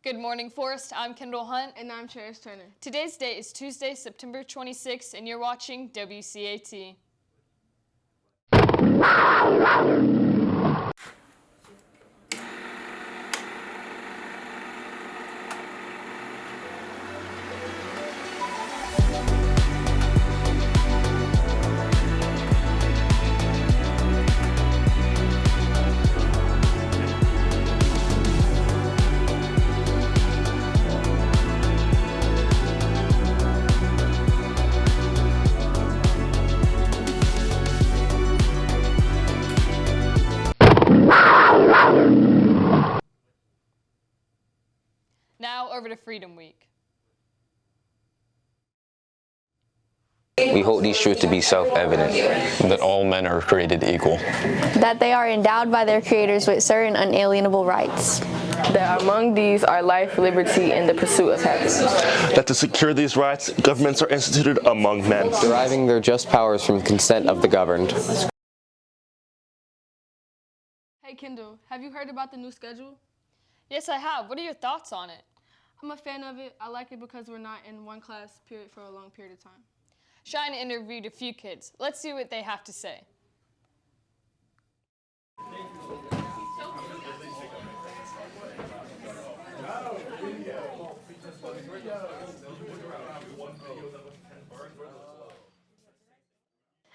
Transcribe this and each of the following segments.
Good morning, Forest. I'm Kendall Hunt. And I'm Cherish Turner. Today's date is Tuesday, September 26th, and you're watching WCAT. Now over to Freedom Week. We hold these truths to be self-evident. That all men are created equal. That they are endowed by their creators with certain unalienable rights. That among these are life, liberty, and the pursuit of happiness. That to secure these rights, governments are instituted among men, deriving their just powers from the consent of the governed. Hey Kendall, have you heard about the new schedule? Yes, I have. What are your thoughts on it? I'm a fan of it. I like it because we're not in one class period for a long period of time. Shine interviewed a few kids. Let's see what they have to say.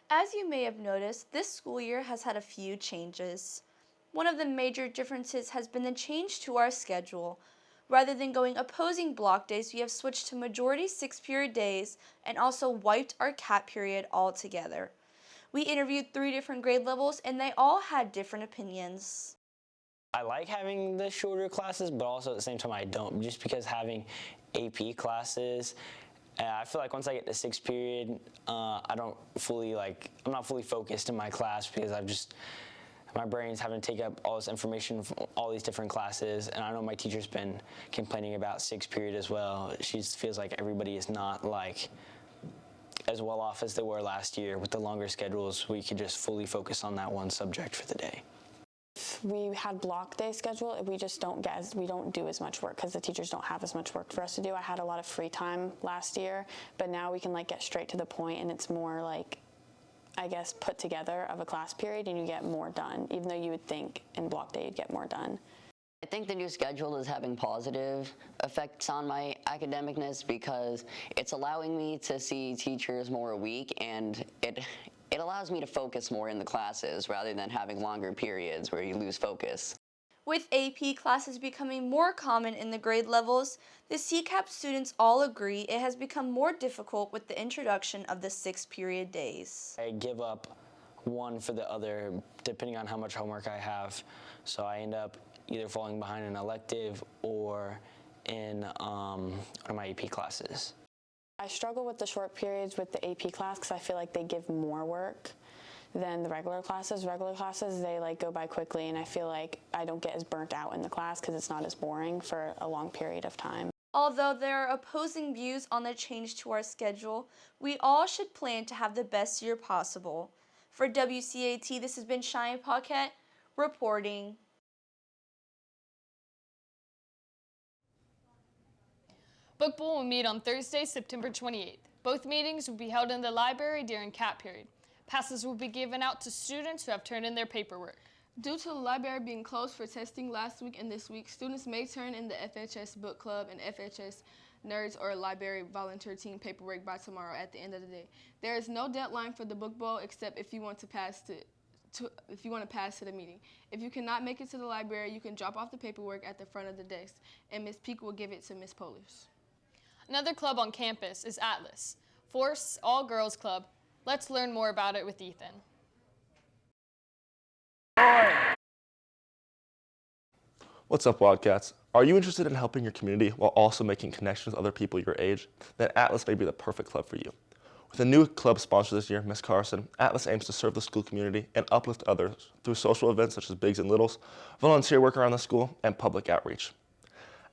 As you may have noticed, this school year has had a few changes. One of the major differences has been the change to our schedule. Rather than going opposing block days, we have switched to majority 6-period days and also wiped our CAT period altogether. We interviewed 3 different grade levels and they all had different opinions. I like having the shorter classes, but also at the same time I don't, just because having AP classes, I feel like once I get to 6th period, I'm not fully focused in my class because my brain's having to take up all this information from all these different classes, and I know my teacher's been complaining about 6th period as well. She feels like everybody is not as well off as they were last year. With the longer schedules, we could just fully focus on that one subject for the day. If we had block day schedule, we just don't do as much work because the teachers don't have as much work for us to do. I had a lot of free time last year, but now we can get straight to the point, and it's more put together of a class period, and you get more done, even though you would think in block day you'd get more done. I think the new schedule is having positive effects on my academicness because it's allowing me to see teachers more a week, and it allows me to focus more in the classes rather than having longer periods where you lose focus. With AP classes becoming more common in the grade levels, the WCAT students all agree it has become more difficult with the introduction of the 6-period days. I give up one for the other depending on how much homework I have, so I end up either falling behind an elective or in one of my AP classes. I struggle with the short periods with the AP class because I feel like they give more work than the regular classes. Regular classes, they go by quickly, and I feel like I don't get as burnt out in the class because it's not as boring for a long period of time. Although there are opposing views on the change to our schedule, we all should plan to have the best year possible. For WCAT, this has been Cheyenne Paquette reporting. Book Bowl will meet on Thursday, September 28th. Both meetings will be held in the library during CAT period. Passes will be given out to students who have turned in their paperwork. Due to the library being closed for testing last week and this week, students may turn in the FHS Book Club and FHS Nerds or Library Volunteer Team paperwork by tomorrow at the end of the day. There is no deadline for the Book Bowl except if you want to pass to the meeting. If you cannot make it to the library, you can drop off the paperwork at the front of the desk, and Ms. Peak will give it to Ms. Polish. Another club on campus is Atlas, Forest's all-girls club. Let's learn more about it with Ethan. What's up, Wildcats? Are you interested in helping your community while also making connections with other people your age? Then Atlas may be the perfect club for you. With a new club sponsor this year, Ms. Carson, Atlas aims to serve the school community and uplift others through social events such as Bigs and Littles, volunteer work around the school, and public outreach.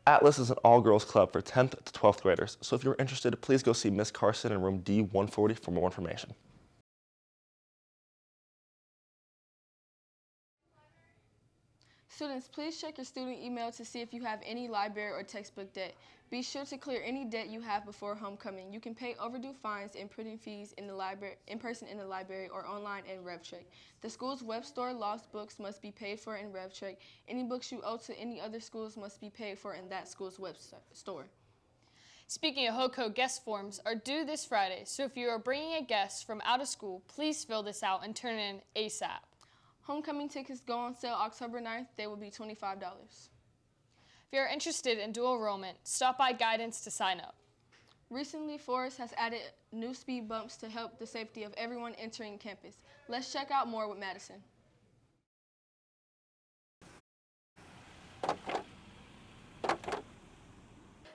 Atlas is an all-girls club for 10th to 12th graders, so if you're interested, please go see Ms. Carson in room D140 for more information. Students, please check your student email to see if you have any library or textbook debt. Be sure to clear any debt you have before homecoming. You can pay overdue fines and printing fees in the library, in person in the library, or online in RevTrek. The school's web store lost books must be paid for in RevTrek. Any books you owe to any other schools must be paid for in that school's web store. Speaking of HOCO, guest forms are due this Friday, so if you are bringing a guest from out of school, please fill this out and turn in ASAP. Homecoming tickets go on sale October 9th. They will be $25. If you're interested in dual enrollment, stop by guidance to sign up. Recently, Forest has added new speed bumps to help the safety of everyone entering campus. Let's check out more with Madison.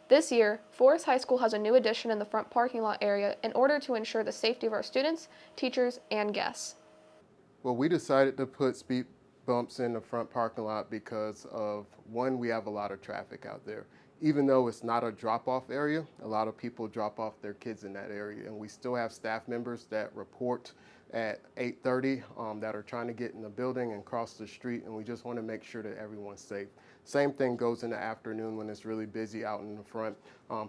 This year, Forest High School has a new addition in the front parking lot area in order to ensure the safety of our students, teachers, and guests. Well, we decided to put speed bumps in the front parking lot because of, one, we have a lot of traffic out there. Even though it's not a drop-off area, a lot of people drop off their kids in that area, and we still have staff members that report at 8:30 that are trying to get in the building and cross the street, and we just want to make sure that everyone's safe. Same thing goes in the afternoon when it's really busy out in the front.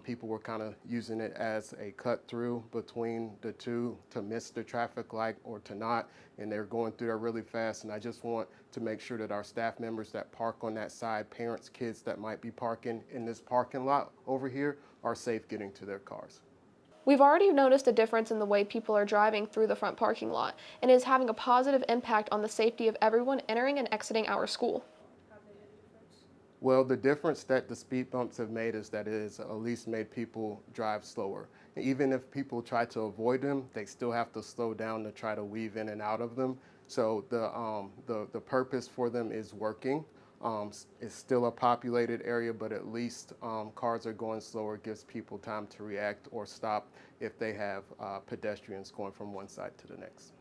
People were kind of using it as a cut through between the two to miss the traffic light or to not, and they're going through there really fast. And I just want to make sure that our staff members that park on that side, parents, kids that might be parking in this parking lot over here, are safe getting to their cars. We've already noticed a difference in the way people are driving through the front parking lot, and it is having a positive impact on the safety of everyone entering and exiting our school. Well, the difference that the speed bumps have made is that it has at least made people drive slower. And even if people try to avoid them, they still have to slow down to try to weave in and out of them. So the purpose for them is working. It's still a populated area, but at least cars are going slower. It gives people time to react or stop if they have pedestrians going from one side to the next.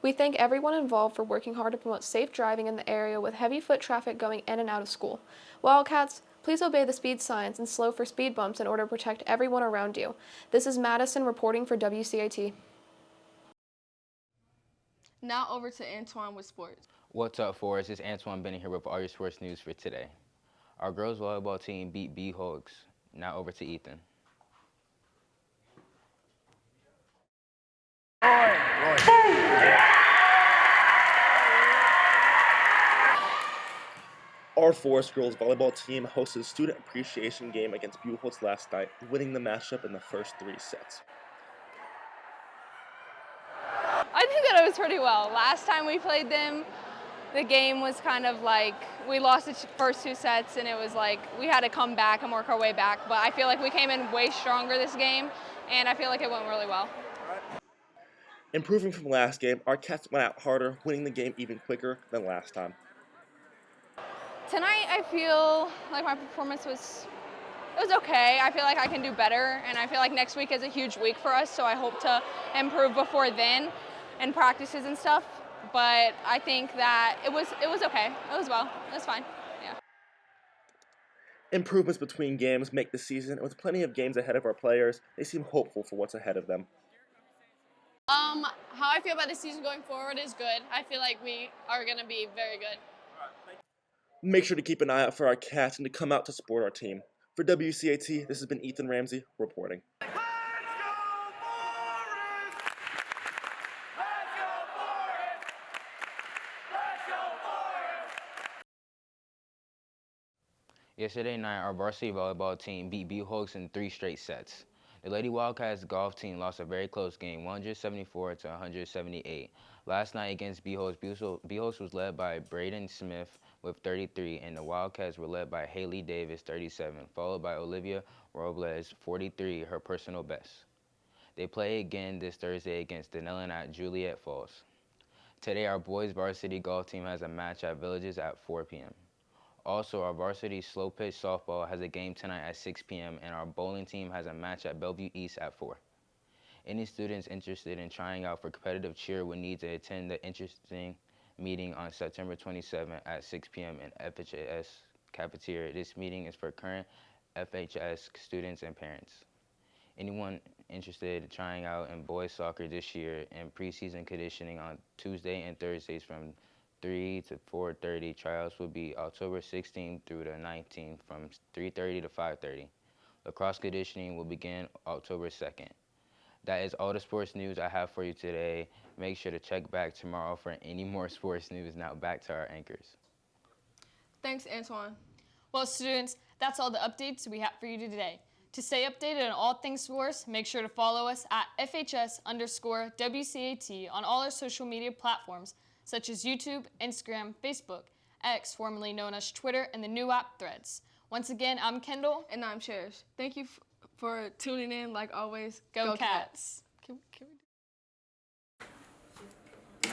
We thank everyone involved for working hard to promote safe driving in the area with heavy foot traffic going in and out of school. Wildcats, please obey the speed signs and slow for speed bumps in order to protect everyone around you. This is Madison reporting for WCAT. Now over to Antoine with sports. What's up, Forrest? It's Antoine Bennett here with all your sports news for today. Our girls volleyball team beat B-Hogs. Now over to Ethan. Our Forest girls volleyball team hosted a student appreciation game against Buchholz last night, winning the matchup in the first 3 sets. I think that it was pretty well. Last time we played them, the game was kind of like we lost the first 2 sets, and it was like we had to come back and work our way back. But I feel like we came in way stronger this game, and I feel like it went really well. Improving from last game, our Cats went out harder, winning the game even quicker than last time. Tonight, I feel like my performance was okay. I feel like I can do better, and I feel like next week is a huge week for us, so I hope to improve before then in practices and stuff. But I think that it was okay. It was well. It was fine. Yeah. Improvements between games make the season, and with plenty of games ahead of our players, they seem hopeful for what's ahead of them. How I feel about the season going forward is good. I feel like we are going to be very good. Make sure to keep an eye out for our Cats and to come out to support our team. For WCAT, this has been Ethan Ramsey reporting. Yesterday night, our varsity volleyball team beat B-Hogs in 3 straight sets. The Lady Wildcats golf team lost a very close game, 174 to 178. Last night against B-Hogs, B-Hogs was led by Braden Smith with 33, and the Wildcats were led by Haley Davis, 37, followed by Olivia Robles, 43, her personal best. They play again this Thursday against Denellen at Juliet Falls. Today, our boys varsity golf team has a match at Villages at 4 p.m. Also, our varsity slow pitch softball has a game tonight at 6 p.m. and our bowling team has a match at Bellevue East at 4. Any students interested in trying out for competitive cheer would need to attend the interesting meeting on September 27 at 6 p.m. in FHS cafeteria. This meeting is for current FHS students and parents. Anyone interested in trying out in boys soccer this year and preseason conditioning on Tuesday and Thursdays from 3 to 4:30. Tryouts will be October 16th through the 19th from 3:30 to 5:30. Lacrosse conditioning will begin October 2nd. That is all the sports news I have for you today. Make sure to check back tomorrow for any more sports news. Now back to our anchors. Thanks, Antoine. Well, students, that's all the updates we have for you today. To stay updated on all things sports, make sure to follow us at FHS_WCAT on all our social media platforms, such as YouTube, Instagram, Facebook, X, formerly known as Twitter, and the new app Threads. Once again, I'm Kendall. And I'm Cherish. Thank you for tuning in. Like always, Go Cats. Can we do